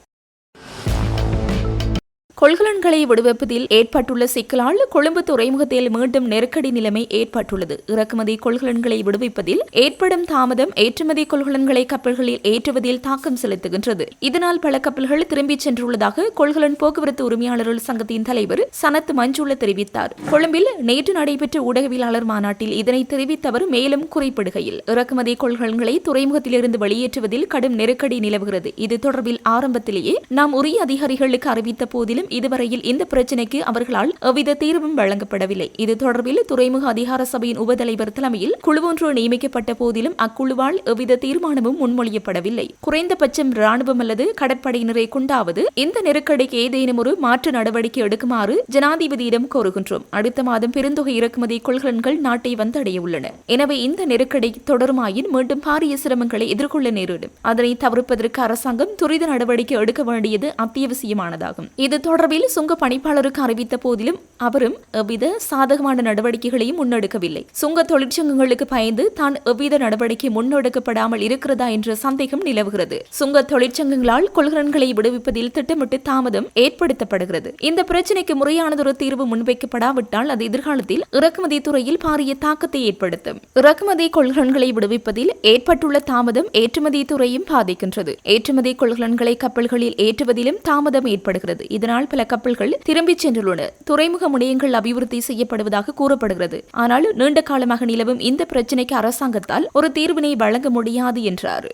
கொள்கலன்களை விடுவிப்பதில் ஏற்பட்டுள்ள சிக்கலால் கொழும்பு துறைமுகத்தில் மீண்டும் நெருக்கடி நிலைமை ஏற்பட்டுள்ளது. இறக்குமதி கொள்கலன்களை விடுவிப்பதில் ஏற்படும் தாமதம் ஏற்றுமதி கொள்கலன்களை கப்பல்களில் ஏற்றுவதில் தாக்கம் செலுத்துகின்றது. இதனால் பல கப்பல்கள் திரும்பிச் சென்றுள்ளதாக கொள்கலன் போக்குவரத்து உரிமையாளர்கள் சங்கத்தின் தலைவர் சனத் மஞ்சுள்ள தெரிவித்தார். கொழும்பில் நேற்று நடைபெற்ற ஊடகவியலாளர் மாநாட்டில் இதனை தெரிவித்த அவர் மேலும் குறிப்பிடுகையில், இறக்குமதி கொள்கலன்களை துறைமுகத்திலிருந்து வெளியேற்றுவதில் கடும் நெருக்கடி நிலவுகிறது. இது தொடர்பில் ஆரம்பத்திலேயே நாம் உரிய அதிகாரிகளுக்கு அறிவித்த போதிலும் இதுவரையில் இந்த பிரச்சினைக்கு அவர்களால் எவ்வித தீர்வும் வழங்கப்படவில்லை. இது தொடர்பில் துறைமுக அதிகார சபையின் உபதலைவர் தலைமையில் குழு ஒன்று நியமிக்கப்பட்ட போதிலும் அக்குழுவால் எவ்வித தீர்மானமும் முன்மொழியப்படவில்லை. குறைந்தபட்சம் ராணுவம் அல்லது கடற்படையினரை கொண்டாவது இந்த நெருக்கடிக்கு ஏதேனும் ஒரு மாற்று நடவடிக்கை எடுக்குமாறு ஜனாதிபதியிடம் கோருகின்றோம். அடுத்த மாதம் பெருந்தொகை இறக்குமதி கொள்கலன்கள் நாட்டை வந்தடைய உள்ளன. எனவே இந்த நெருக்கடி தொடருமாயின் மீண்டும் பாரிய சிரமங்களை எதிர்கொள்ள நேரிடும். அதனை தவிர்ப்பதற்கு அரசாங்கம் துரித நடவடிக்கை எடுக்க வேண்டியது அத்தியாவசியமானதாகும். இது தொடர்பில் சுங்க பணிப்பாளருக்கு அறிவித்த போதிலும் அவரும் எவ்வித சாதகமான நடவடிக்கைகளையும் முன்னெடுக்கவில்லை. சுங்க தொழிற்சங்கங்களுக்கு பயந்து தான் எவ்வித நடவடிக்கை முன்னெடுக்கப்படாமல் இருக்கிறதா என்ற சந்தேகம் நிலவுகிறது. சுங்க தொழிற்சங்கங்களால் கொள்கலன்களை விடுவிப்பதில் திட்டமிட்டு தாமதம் ஏற்படுத்தப்படுகிறது. இந்த பிரச்சினைக்கு முறையானதொரு தீர்வு முன்வைக்கப்படாவிட்டால் அது எதிர்காலத்தில் இறக்குமதி துறையில் பாரிய தாக்கத்தை ஏற்படுத்தும். இறக்குமதி கொள்கலன்களை விடுவிப்பதில் ஏற்பட்டுள்ள தாமதம் ஏற்றுமதி துறையும் பாதிக்கின்றது. ஏற்றுமதி கொள்கலன்களை கப்பல்களில் ஏற்றுவதிலும் தாமதம் ஏற்படுகிறது. இதனால் பல கப்பல்கள் திரும்பிச் சென்றுள்ளன. துறைமுக முனையங்கள் அபிவிருத்தி செய்யப்படுவதாக கூறப்படுகிறது. ஆனால் நீண்ட காலமாக நிலவும் இந்த பிரச்சினைக்கு அரசாங்கத்தால் ஒரு தீர்வினை வழங்க முடியாது என்றார்.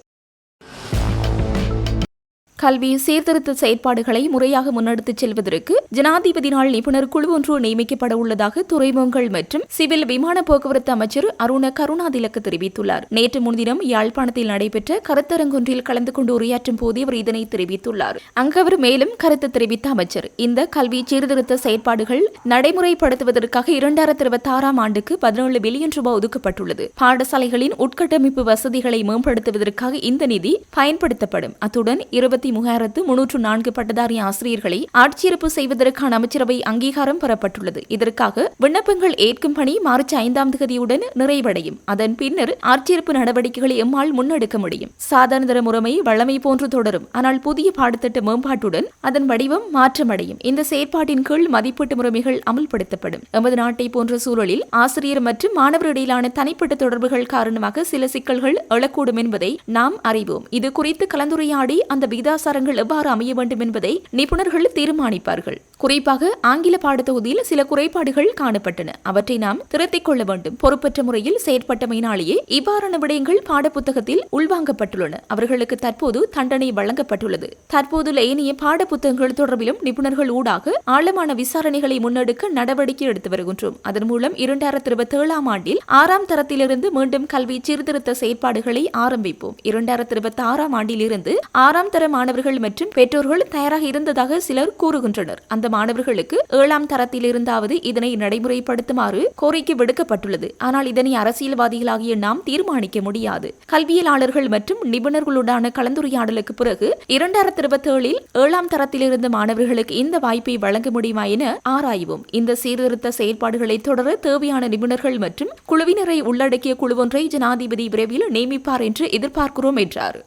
கல்வி சீர்திருத்த செயற்பாடுகளை முறையாக முன்னெடுத்துச் செல்வதற்கு ஜனாதிபதியினால் நிபுணர் குழு ஒன்று நியமிக்கப்பட உள்ளதாக துறைமுகங்கள் மற்றும் சிவில் விமான போக்குவரத்து அமைச்சர் அருண கருணாதிலக்கு தெரிவித்துள்ளார். நேற்று முன்தினம் யாழ்ப்பாணத்தில் நடைபெற்ற கருத்தரங்கொன்றில் கலந்து கொண்டு உரையாற்றும் போதே அவர் இதனை தெரிவித்துள்ளார். அங்கு அவர் மேலும் கருத்து தெரிவித்த அமைச்சர், இந்த கல்வி சீர்திருத்த செயற்பாடுகள் நடைமுறைப்படுத்துவதற்காக 2026 ஆண்டுக்கு 17 பில்லியன் ரூபாய் ஒதுக்கப்பட்டுள்ளது. பாடசாலைகளின் உட்கட்டமைப்பு வசதிகளை மேம்படுத்துவதற்காக இந்த நிதி பயன்படுத்தப்படும். அத்துடன் 23,304 பட்டதாரி ஆசிரியர்களை ஆட்சேர்ப்பு செய்வதற்கான அமைச்சரவை அங்கீகாரம் பெறப்பட்டுள்ளது. இதற்காக விண்ணப்பங்கள் ஏற்கும் பணி மார்ச் 5ஆம் தேதியுடன் நிறைவடையும். அதன் பின்னர் ஆட்சேர்ப்பு நடவடிக்கைகளை எம்மால் முன்னெடுக்க முடியும். சாதாரண முறைமை வழமை போன்று தொடரும். ஆனால் புதிய பாடத்திட்ட மேம்பாட்டுடன் அதன் வடிவம் மாற்றமடையும். இந்த செயற்பாட்டின் கீழ் மதிப்பீட்டு முறைமைகள் அமல்படுத்தப்படும். எமது நாட்டை போன்ற சூழலில் ஆசிரியர் மற்றும் மாணவர் இடையிலான தனிப்பட்ட தொடர்புகள் காரணமாக சில சிக்கல்கள் எழக்கூடும் என்பதை நாம் அறிவோம். இது குறித்து கலந்துரையாடி அந்த விகிதாசாரங்கள் எவ்வாறு அமைய வேண்டும் என்பதை நிபுணர்கள் தீர்மானிப்பார்கள். குறிப்பாக ஆங்கில பாடத்தொகுதியில் சில குறைபாடுகள் காணப்பட்டன. அவற்றை நாம் திருத்திக் கொள்ள வேண்டும். பொறுப்பற்ற முறையில் செயற்பட்டமையினாலேயே இவ்வாறான விடயங்கள் பாடப்புத்தகத்தில் உள்வாங்கப்பட்டுள்ளன. அவர்களுக்கு தற்போது தண்டனை வழங்கப்பட்டுள்ளது. தற்போதுள்ள ஏனைய பாடப்புத்தகங்கள் தொடர்பிலும் நிபுணர்கள் ஊடாக ஆழமான விசாரணைகளை முன்னெடுக்க நடவடிக்கை எடுத்து வருகின்றோம். அதன் மூலம் 2027ஆம் ஆண்டில் 6ஆம் தரத்திலிருந்து மீண்டும் கல்வி சீர்திருத்த செயற்பாடுகளை ஆரம்பிப்போம். 2026ஆம் ஆண்டிலிருந்து 6ஆம் தர மாணவர்கள் மாணவர்கள் மற்றும் பெற்றோர்கள் தயாராக இருந்ததாக சிலர் கூறுகின்றனர். அந்த மாணவர்களுக்கு 7ஆம் தரத்தில் இருந்தாவது இதனை நடைமுறைப்படுத்துமாறு கோரிக்கை விடுக்கப்பட்டுள்ளது. ஆனால் இதனை அரசியல்வாதிகளாகிய நாம் தீர்மானிக்க முடியாது. கல்வியலாளர்கள் மற்றும் நிபுணர்களுடனான கலந்துரையாடலுக்கு பிறகு 2027 7ஆம் தரத்தில் இருந்த மாணவர்களுக்கு இந்த வாய்ப்பை வழங்க முடியுமா என ஆராய்வோம். இந்த சீர்திருத்த செயற்பாடுகளை தொடர தேவையான நிபுணர்கள் மற்றும் குழுவினரை உள்ளடக்கிய குழுவொன்றை ஜனாதிபதி விரைவில் நியமிப்பார் என்று எதிர்பார்க்கிறோம் என்றார்.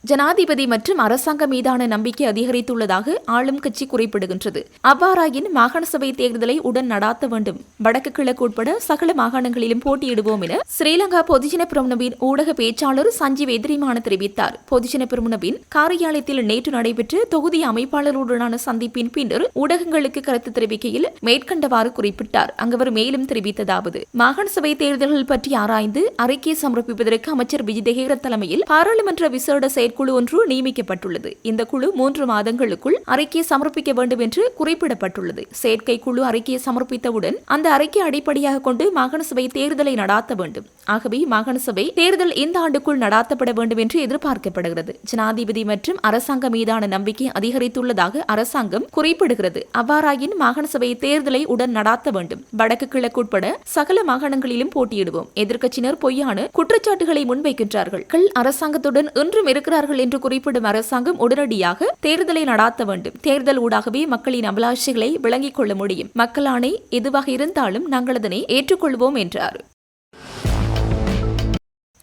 ஜனாதிபதி மற்றும் அரசாங்கம் மீதான நம்பிக்கை அதிகரித்துள்ளதாக ஆளும் கட்சி குறிப்பிடுகின்றது. அவ்வாறாயின் மாகாண சபை தேர்தலை உடன் நடாத்த வேண்டும். வடக்கு கிழக்கு உட்பட சகல மாகாணங்களிலும் போட்டியிடுவோம் என ஸ்ரீலங்கா பொதுஜன பெரமுனவின் ஊடக பேச்சாளர் சஞ்சீவ் எதிரிமான தெரிவித்தார். பொதுஜன பெரமுனவின் காரியாலயத்தில் நேற்று நடைபெற்ற தொகுதி அமைப்பாளருடனான சந்திப்பின் பின்னர் ஊடகங்களுக்கு கருத்து தெரிவிக்கையில் மேற்கண்டவாறு குறிப்பிட்டார். அங்கவர் மேலும் தெரிவித்ததாவது: மாகாண சபை தேர்தல்கள் பற்றி ஆராய்ந்து அறிக்கை சமர்ப்பிப்பதற்கு அமைச்சர் விஜிதஹேர தலைமையில் பாராளுமன்ற விசேட செயற்குழு ஒன்று நியமிக்கப்பட்டுள்ளது. இந்த குழு 3 மாதங்களுக்குள் அறிக்கையை சமர்ப்பிக்க வேண்டும் என்று குறிப்பிடப்பட்டுள்ளது. செயற்கை குழு அறிக்கையை சமர்ப்பித்தவுடன் அந்த அறிக்கை அடிப்படையாக கொண்டு மாகாண சபை தேர்தலை நடாத்த வேண்டும். ஆகவே மாகாண சபை தேர்தல் இந்த ஆண்டுக்குள் நடாத்தப்பட வேண்டும் என்று எதிர்பார்க்கப்படுகிறது. ஜனாதிபதி மற்றும் அரசாங்கம் மீதான நம்பிக்கை அதிகரித்துள்ளதாக அரசாங்கம் குறிப்பிடுகிறது. அவ்வாறாயின் மாகாண சபை தேர்தலை உடன் நடாத்த வேண்டும். வடக்கு கிழக்கு உட்பட சகல மாகாணங்களிலும் போட்டியிடுவோம். எதிர்க்கட்சியினர் பொய்யான குற்றச்சாட்டுகளை முன்வைக்கின்றார்கள். அரசாங்கத்துடன் இன்றும் இருக்கிறார்கள் என்று குறிப்பிடும் அரசாங்கம் உடனடியாக தேர்தலை நடாத்த வேண்டும். தேர்தல் ஊடாகவே மக்களின் அபிலாஷைகளை விளங்கிக் கொள்ள முடியும். மக்கள் ஆணை எதுவாக இருந்தாலும் நாங்கள் அதனை ஏற்றுக்கொள்வோம் என்றார்.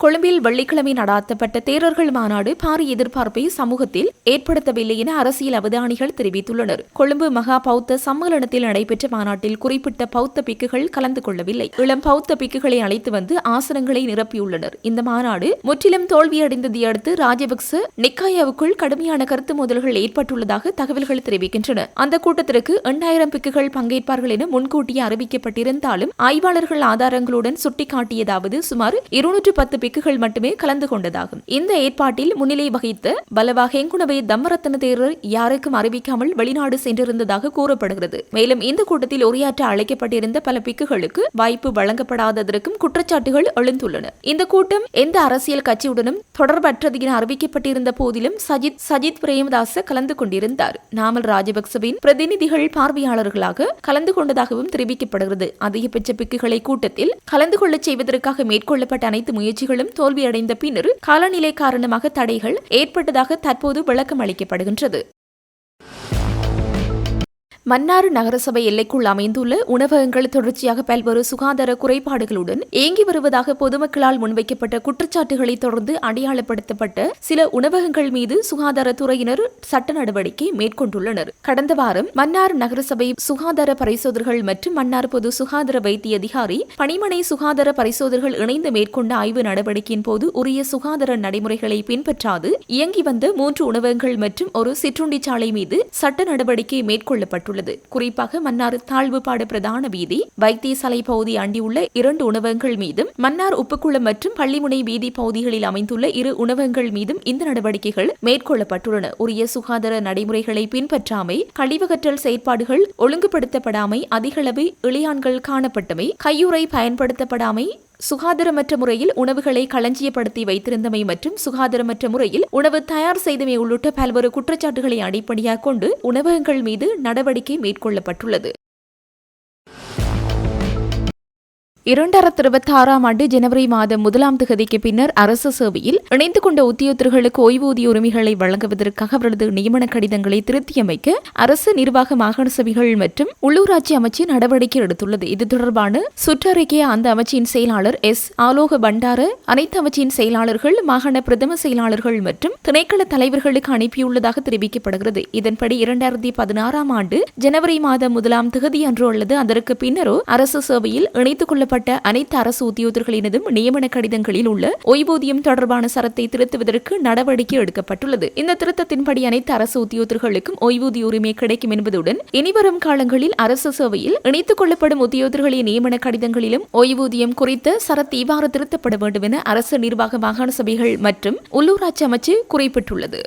கொழும்பில் வெள்ளிக்கிழமை நடாத்தப்பட்ட தேரர்கள் மாநாடு பாரி எதிர்பார்ப்பை சமூகத்தில் ஏற்படுத்தவில்லை என அரசியல் அவதானிகள் தெரிவித்துள்ளனர். கொழும்பு மகா பௌத்த சம்மேளனத்தில் நடைபெற்ற மாநாட்டில் குறிப்பிட்ட பௌத்த பிக்குகள் கலந்து கொள்ளவில்லை. இளம் பௌத்த பிக்குகளை அழைத்து வந்து ஆசனங்களை நிரப்பியுள்ளனர். இந்த மாநாடு முற்றிலும் தோல்வியடைந்ததை அடுத்து ராஜபக்ச நிக்காயாவுக்குள் கடுமையான கருத்து மோதல்கள் ஏற்பட்டுள்ளதாக தகவல்கள் தெரிவிக்கின்றன. அந்த கூட்டத்திற்கு 8000 பிக்குகள் பங்கேற்பார்கள் என முன்கூட்டியே அறிவிக்கப்பட்டிருந்தாலும் ஆய்வாளர்கள் ஆதாரங்களுடன் சுட்டிக்காட்டியதாவது சுமார் 210 பிக்குகள் மட்டுமே கலந்து கொண்டதாகும். இந்த ஏற்பாட்டில் முன்னிலை வகித்த பலவா ஹெங்குணவே தம்மரத்ன தேரர் யாருக்கும் அறிவிக்காமல் வெளிநாடு சென்றிருந்ததாக கூறப்படுகிறது. மேலும் இந்த கூட்டத்தில் உரையாற்ற அழைக்கப்பட்டிருந்த பல பிக்குகளுக்கு வாய்ப்பு வழங்கப்படாததற்கும் குற்றச்சாட்டுகள் எழுந்துள்ளன. இந்த கூட்டம் எந்த அரசியல் கட்சியுடனும் தொடர்பற்றது என அறிவிக்கப்பட்டிருந்த போதிலும் சஜித் பிரேமதாச கலந்து கொண்டிருந்தார். நாமல் ராஜபக்சவின் பிரதிநிதிகள் பார்வையாளர்களாக கலந்து கொண்டதாகவும் தெரிவிக்கப்படுகிறது. அதிகபட்ச பிக்குகளை கூட்டத்தில் கலந்து கொள்ளச் செய்வதற்காக மேற்கொள்ளப்பட்ட அனைத்து முயற்சிகளும் தோல்வியடைந்த பின்னர் காலநிலை காரணமாக தடைகள் ஏற்பட்டதாக தற்போது விளக்கம் அளிக்கப்படுகின்றது. மன்னார் நகரசபை எல்லைக்குள் அமைந்துள்ள உணவகங்கள் தொடர்ச்சியாக பல்வேறு சுகாதார குறைபாடுகளுடன் இயங்கி வருவதாக பொதுமக்களால் முன்வைக்கப்பட்ட குற்றச்சாட்டுகளை தொடர்ந்து அடையாளப்படுத்தப்பட்ட சில உணவகங்கள் மீது சுகாதாரத்துறையினர் சட்ட நடவடிக்கை மேற்கொண்டுள்ளனர். கடந்த வாரம் மன்னார் நகரசபை சுகாதார பரிசோதகர்கள் மற்றும் மன்னார் பொது சுகாதார வைத்திய அதிகாரி பணிமனை சுகாதார பரிசோதகர்கள் இணைந்து மேற்கொண்ட ஆய்வு நடவடிக்கையின் போது உரிய சுகாதார நடைமுறைகளை பின்பற்றாது இயங்கி வந்த 3 உணவகங்கள் மற்றும் ஒரு சிற்றுண்டி சாலை மீது சட்ட நடவடிக்கை மேற்கொள்ளப்பட்டுள்ளது. குறிப்பாக மன்னார் தாழ்வுபாடு பிரதான வீதி வைத்தியசாலை பகுதி அண்டியுள்ள 2 உணவகங்கள் மீதும் மன்னார் உப்புக்குளம் மற்றும் பள்ளிமுனை வீதி பகுதிகளில் அமைந்துள்ள 2 உணவகங்கள் மீதும் இந்த நடவடிக்கைகள் மேற்கொள்ளப்பட்டுள்ளன. உரிய சுகாதார நடைமுறைகளை பின்பற்றாமை, கழிவகற்றல் செயற்பாடுகள் ஒழுங்குபடுத்தப்படாமை, அதிகளவு இளையான்கள் காணப்பட்டமை, கையுறை பயன்படுத்தப்படாமை, சுகாதாரமற்ற முறையில் உணவுகளை களஞ்சியப்படுத்தி வைத்திருந்தமை மற்றும் சுகாதாரமற்ற முறையில் உணவு தயார் செய்தமை உள்ளிட்ட பல்வேறு குற்றச்சாட்டுகளை அடிப்படையாக கொண்டு உணவகங்கள் மீது நடவடிக்கை மேற்கொள்ளப்பட்டுள்ளது. 2026ஆம் ஆண்டு ஜனவரி மாதம் 1ஆம் தேதிக்கு பின்னர் அரசு சேவையில் இணைந்து கொண்ட உத்தியோகத்தர்களுக்கு ஓய்வூதிய உரிமைகளை வழங்குவதற்காக அவரது நியமன கடிதங்களை திருத்தியமைக்க அரசு நிர்வாக மாகாண சபைகள் மற்றும் உள்ளூராட்சி அமைச்சு நடவடிக்கை எடுத்துள்ளது. இது தொடர்பான சுற்றறிக்கையை அந்த அமைச்சின் செயலாளர் எஸ். ஆலோக பண்டார, அனைத்து அமைச்சின் செயலாளர்கள், மாகாண பிரதம செயலாளர்கள் மற்றும் திணைக்கள தலைவர்களுக்கு அனுப்பியுள்ளதாக தெரிவிக்கப்படுகிறது. இதன்படி 2016ஆம் ஆண்டு ஜனவரி மாதம் 1ஆம் தேதி அன்றோ அல்லது அதற்கு பின்னரோ அரசு சேவையில் இணைத்துக் கொள்ளப்பட்ட அனைத்து அரசு உத்தியோகத்தர்களினதும் நியமன கடிதங்களில் உள்ள ஓய்வூதியம் தொடர்பான சரத்தை திருத்துவதற்கு நடவடிக்கை எடுக்கப்பட்டுள்ளது. இந்த திருத்தத்தின்படி அனைத்து அரசு உத்தியோகத்தர்களுக்கும் ஓய்வூதிய உரிமை கிடைக்கும் என்பதுடன் இனிவரும் காலங்களில் அரசு சேவையில் இணைத்துக் கொள்ளப்படும் உத்தியோகத்தர்களின் நியமன கடிதங்களிலும் ஓய்வூதியம் குறித்த சரத்து இவ்வாறு திருத்தப்பட வேண்டும் என அரசு நிர்வாக மாகாண சபைகள் மற்றும் உள்ளூராட்சி அமைச்சு குறிப்பிட்டுள்ளது.